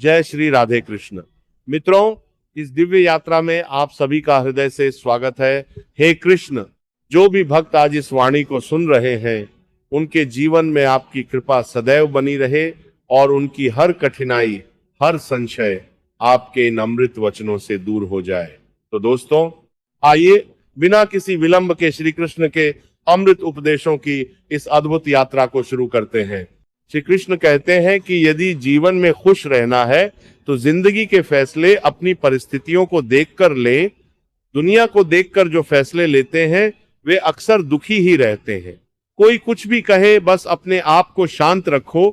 जय श्री राधे कृष्ण। मित्रों, इस दिव्य यात्रा में आप सभी का हृदय से स्वागत है। हे कृष्ण, जो भी भक्त आज इस वाणी को सुन रहे हैं, उनके जीवन में आपकी कृपा सदैव बनी रहे और उनकी हर कठिनाई, हर संशय आपके इन अमृत वचनों से दूर हो जाए। तो दोस्तों, आइए बिना किसी विलंब के श्री कृष्ण के अमृत उपदेशों की इस अद्भुत यात्रा को शुरू करते हैं। श्री कृष्ण कहते हैं कि यदि जीवन में खुश रहना है तो जिंदगी के फैसले अपनी परिस्थितियों को देखकर ले। दुनिया को देखकर जो फैसले लेते हैं वे अक्सर दुखी ही रहते हैं। कोई कुछ भी कहे, बस अपने आप को शांत रखो,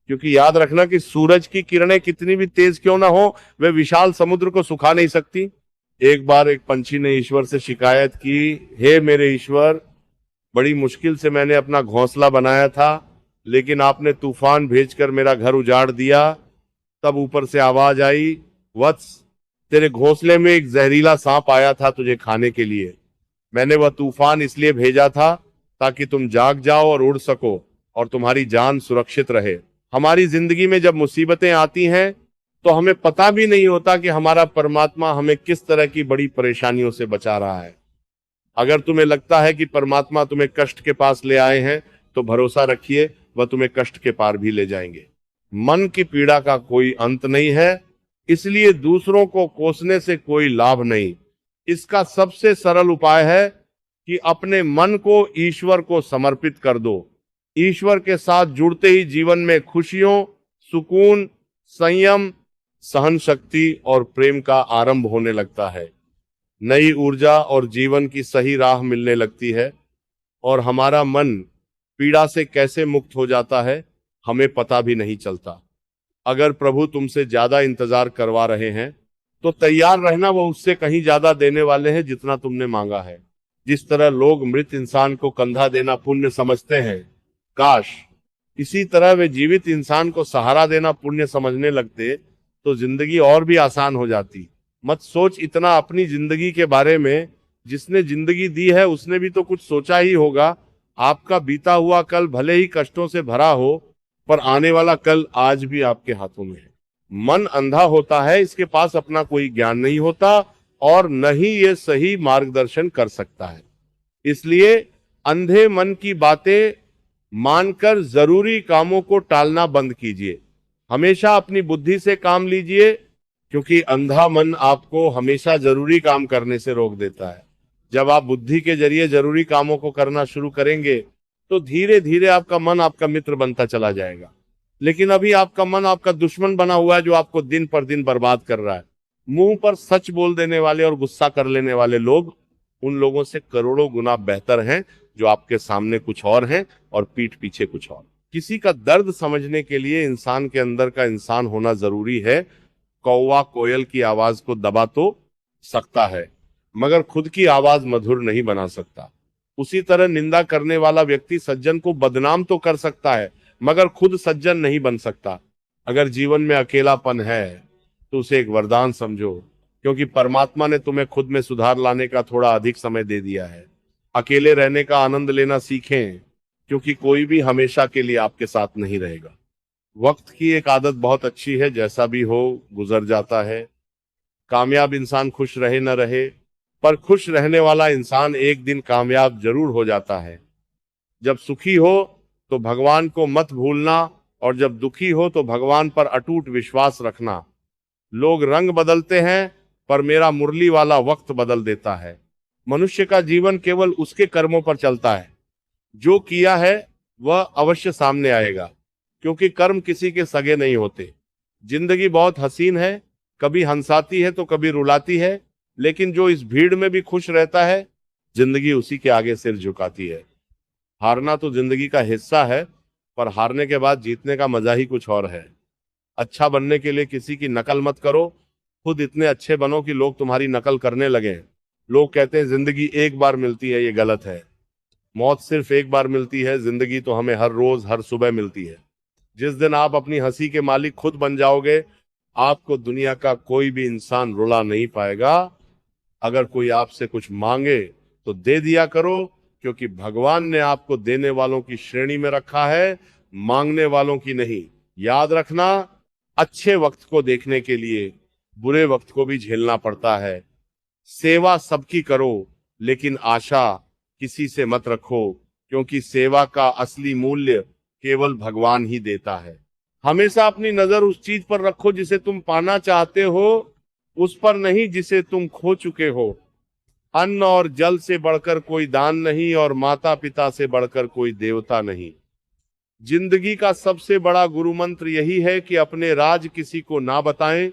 क्योंकि याद रखना कि सूरज की किरणें कितनी भी तेज क्यों ना हो, वे विशाल समुद्र को सुखा नहीं सकती। एक बार एक पंछी ने ईश्वर से शिकायत की, हे मेरे ईश्वर, बड़ी मुश्किल से मैंने अपना घोंसला बनाया था, लेकिन आपने तूफान भेजकर मेरा घर उजाड़ दिया। तब ऊपर से आवाज आई, वत्स, तेरे घोंसले में एक जहरीला सांप आया था तुझे खाने के लिए। मैंने वह तूफान इसलिए भेजा था ताकि तुम जाग जाओ और उड़ सको और तुम्हारी जान सुरक्षित रहे। हमारी जिंदगी में जब मुसीबतें आती हैं तो हमें पता भी नहीं होता कि हमारा परमात्मा हमें किस तरह की बड़ी परेशानियों से बचा रहा है। अगर तुम्हें लगता है कि परमात्मा तुम्हें कष्ट के पास ले आए हैं तो भरोसा रखिए, वह तुम्हें कष्ट के पार भी ले जाएंगे। मन की पीड़ा का कोई अंत नहीं है, इसलिए दूसरों को कोसने से कोई लाभ नहीं। इसका सबसे सरल उपाय है कि अपने मन को ईश्वर को समर्पित कर दो। ईश्वर के साथ जुड़ते ही जीवन में खुशियों, सुकून, संयम, सहन शक्ति और प्रेम का आरंभ होने लगता है। नई ऊर्जा और जीवन की सही राह मिलने लगती है और हमारा मन पीड़ा से कैसे मुक्त हो जाता है हमें पता भी नहीं चलता। अगर प्रभु तुमसे ज्यादा इंतजार करवा रहे हैं तो तैयार रहना, वो उससे कहीं ज्यादा देने वाले हैं जितना तुमने मांगा है। जिस तरह लोग मृत इंसान को कंधा देना पुण्य समझते हैं, काश इसी तरह वे जीवित इंसान को सहारा देना पुण्य समझने लगते तो जिंदगी और भी आसान हो जाती। मत सोच इतना अपनी जिंदगी के बारे में, जिसने जिंदगी दी है उसने भी तो कुछ सोचा ही होगा। आपका बीता हुआ कल भले ही कष्टों से भरा हो, पर आने वाला कल आज भी आपके हाथों में है। मन अंधा होता है, इसके पास अपना कोई ज्ञान नहीं होता और न ही ये सही मार्गदर्शन कर सकता है। इसलिए अंधे मन की बातें मानकर जरूरी कामों को टालना बंद कीजिए। हमेशा अपनी बुद्धि से काम लीजिए, क्योंकि अंधा मन आपको हमेशा जरूरी काम करने से रोक देता है। जब आप बुद्धि के जरिए जरूरी कामों को करना शुरू करेंगे तो धीरे धीरे आपका मन आपका मित्र बनता चला जाएगा। लेकिन अभी आपका मन आपका दुश्मन बना हुआ है, जो आपको दिन पर दिन बर्बाद कर रहा है। मुंह पर सच बोल देने वाले और गुस्सा कर लेने वाले लोग उन लोगों से करोड़ों गुना बेहतर हैं जो आपके सामने कुछ और हैं और पीठ पीछे कुछ और। किसी का दर्द समझने के लिए इंसान के अंदर का इंसान होना जरूरी है। कौवा कोयल की आवाज को दबा तो सकता है, मगर खुद की आवाज मधुर नहीं बना सकता। उसी तरह निंदा करने वाला व्यक्ति सज्जन को बदनाम तो कर सकता है, मगर खुद सज्जन नहीं बन सकता। अगर जीवन में अकेलापन है तो उसे एक वरदान समझो, क्योंकि परमात्मा ने तुम्हें खुद में सुधार लाने का थोड़ा अधिक समय दे दिया है। अकेले रहने का आनंद लेना सीखें, क्योंकि कोई भी हमेशा के लिए आपके साथ नहीं रहेगा। वक्त की एक आदत बहुत अच्छी है, जैसा भी हो गुजर जाता है। कामयाब इंसान खुश रहे न रहे, पर खुश रहने वाला इंसान एक दिन कामयाब जरूर हो जाता है। जब सुखी हो तो भगवान को मत भूलना, और जब दुखी हो तो भगवान पर अटूट विश्वास रखना। लोग रंग बदलते हैं, पर मेरा मुरली वाला वक्त बदल देता है। मनुष्य का जीवन केवल उसके कर्मों पर चलता है। जो किया है वह अवश्य सामने आएगा, क्योंकि कर्म किसी के सगे नहीं होते। जिंदगी बहुत हसीन है, कभी हंसाती है तो कभी रुलाती है, लेकिन जो इस भीड़ में भी खुश रहता है, जिंदगी उसी के आगे सिर झुकाती है। हारना तो जिंदगी का हिस्सा है, पर हारने के बाद जीतने का मजा ही कुछ और है। अच्छा बनने के लिए किसी की नकल मत करो, खुद इतने अच्छे बनो कि लोग तुम्हारी नकल करने लगे। लोग कहते हैं जिंदगी एक बार मिलती है, ये गलत है। मौत सिर्फ एक बार मिलती है, जिंदगी तो हमें हर रोज हर सुबह मिलती है। जिस दिन आप अपनी हंसी के मालिक खुद बन जाओगे, आपको दुनिया का कोई भी इंसान रुला नहीं पाएगा। अगर कोई आपसे कुछ मांगे तो दे दिया करो, क्योंकि भगवान ने आपको देने वालों की श्रेणी में रखा है, मांगने वालों की नहीं। याद रखना, अच्छे वक्त को देखने के लिए बुरे वक्त को भी झेलना पड़ता है। सेवा सबकी करो, लेकिन आशा किसी से मत रखो, क्योंकि सेवा का असली मूल्य केवल भगवान ही देता है। हमेशा अपनी नजर उस चीज पर रखो जिसे तुम पाना चाहते हो, उस पर नहीं जिसे तुम खो चुके हो। अन्न और जल से बढ़कर कोई दान नहीं, और माता पिता से बढ़कर कोई देवता नहीं। जिंदगी का सबसे बड़ा गुरु मंत्र यही है कि अपने राज किसी को ना बताएं।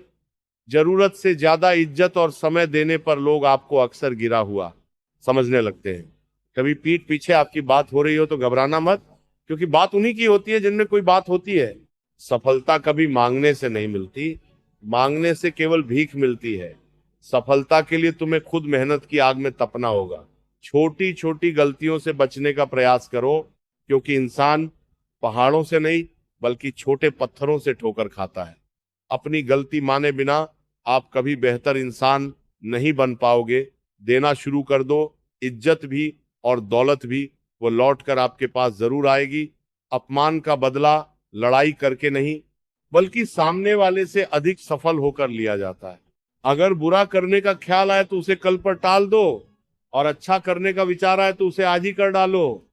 जरूरत से ज्यादा इज्जत और समय देने पर लोग आपको अक्सर गिरा हुआ समझने लगते हैं। कभी पीठ पीछे आपकी बात हो रही हो तो घबराना मत, क्योंकि बात उन्हीं की होती है जिनमें कोई बात होती है। सफलता कभी मांगने से नहीं मिलती, मांगने से केवल भीख मिलती है। सफलता के लिए तुम्हें खुद मेहनत की आग में तपना होगा। छोटी छोटी गलतियों से बचने का प्रयास करो, क्योंकि इंसान पहाड़ों से नहीं बल्कि छोटे पत्थरों से ठोकर खाता है। अपनी गलती माने बिना आप कभी बेहतर इंसान नहीं बन पाओगे। देना शुरू कर दो, इज्जत भी और दौलत भी वो लौट कर आपके पास जरूर आएगी। अपमान का बदला लड़ाई करके नहीं, बल्कि सामने वाले से अधिक सफल होकर लिया जाता है। अगर बुरा करने का ख्याल आए तो उसे कल पर टाल दो, और अच्छा करने का विचार आए तो उसे आज ही कर डालो।